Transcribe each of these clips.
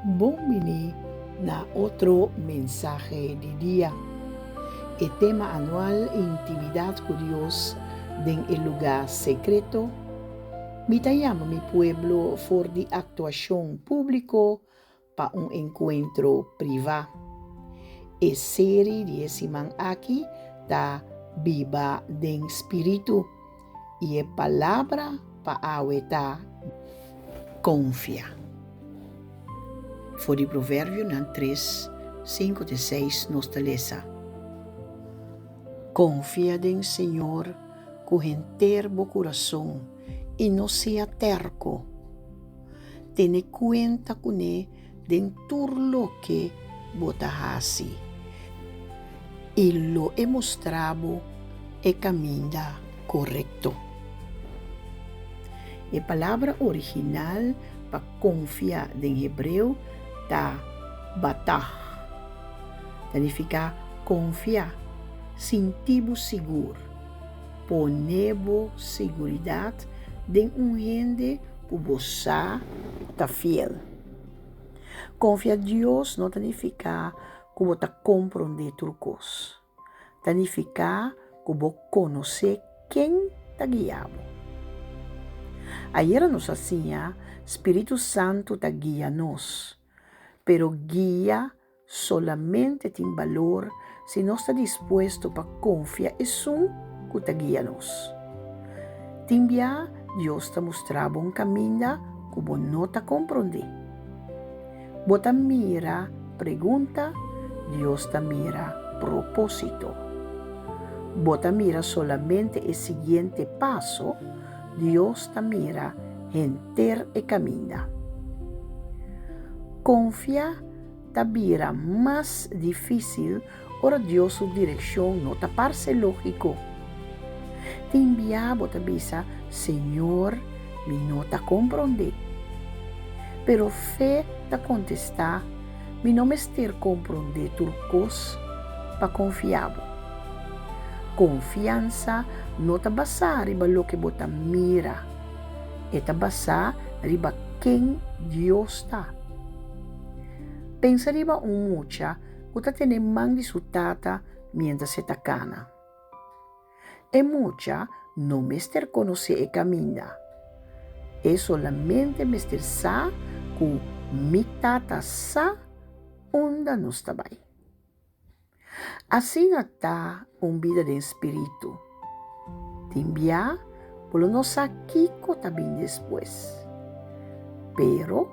Bumili na otro mensaje de día. El tema anual Intimidad con Dios en el lugar secreto. Mitayama mi pueblo for di actuación público pa un encuentro privado. E serie di esimang aquí ta viva den espíritu. Y e palabra pa aweta confia. Voor die proverbio nan 3, 5-6 nos telesa. Confia en Señor con entero corazón y no sea terco. Tiene cuenta con él de todo lo que bota así. Y lo he mostrado e camina correcto. La palabra original para confiar en hebreo ta batah. Significa confiar, sentir seguro, poner seguridad en un gente que você está fiel. Confiar en Dios no significa que você comprende turcos. Significa que você conhece quem está guiando. Ayer nos hacía Espíritu Santo te guía nos, pero guía solamente tiene valor si no está dispuesto para confiar en un que te guía nos. Timbia Dios te mostraba un camino que vos no te comprende. Vos te mira pregunta, Dios te mira propósito. Vos te mira solamente el siguiente paso, Dios te mira entero y camina. Confía te mira más difícil, ahora Dios su dirección no te parece lógico. Te enviaba te avisa, Señor, mi no te comprende. Pero fe te contesta, mi no me ester comprende turcos pa confiabo. Confianza no te basa riba lo que bota mira, eta basa riba quem Dios está. Pensa riba un mucha que te tiene man di su tata mientras se ta cana. E mucha no mester conoce e camina. E solamente mester sa que mi tata sa onda no está bai. Así está un vida de espíritu. Timbia, por no saquico también después. Pero,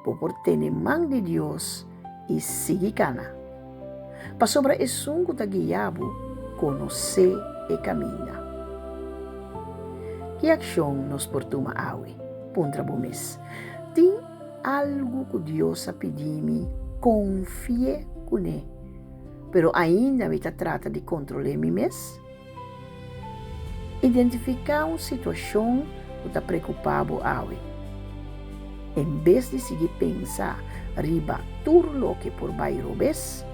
por tener man de Dios y sigue cana. Pa sobre es un que te guiabo, conoce y camina. ¿Qué acción nos portuma awe? Puntra bomes. Tin algo que Dios ha pedido, confie con él. Pero ainda me trata de controlar mi mes. Identificar uma situação que está preocupado hoje. Em vez de seguir pensar riba tudo lo que por baixo ves,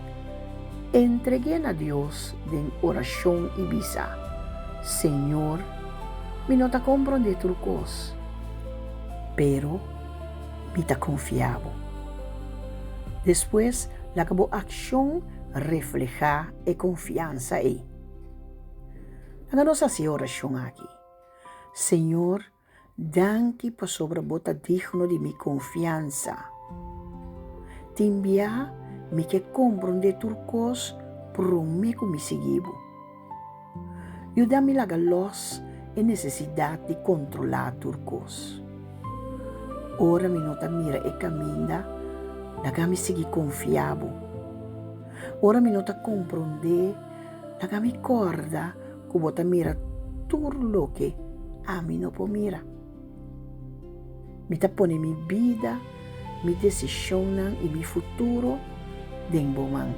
entreguei a Deus em oração e visa. Senhor, me não está compreendendo tudo coisa, pero me está confiado. Depois, la acabou ação reflejar e confiança aí. Hagamos así oración aquí. Señor, danke por sobre bota digno de mi confianza. Te envía mi que comprende turcos por mí que me seguivo. Ayúdame a galos en necesidad de controlar turcos. Ora mi nota mira e camina, laga me seguir confiado. Ora mi nota comprende, laga me corda, que bota mira todo lo que a mí no puedo mirar. Me ta pone mi vida, mi decisión y mi futuro en boman.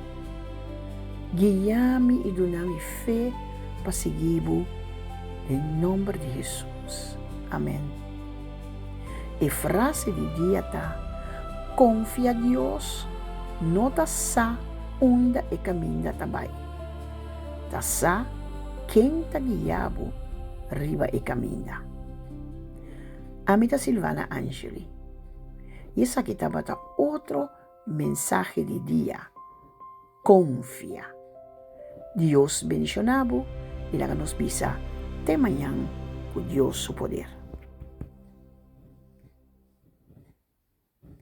Guíame y dona-me fe para seguir en nombre de Jesús. Amén. Y frase de día está, confía a Dios, no ta sa onda e camina tabay. Ta sa quem te guiabo riba e camina. Amita Silvana Angeli. Y esa que estaba otro mensaje de día. Confía. Dios bendicionado y la nos visa de mañana con Dios su poder.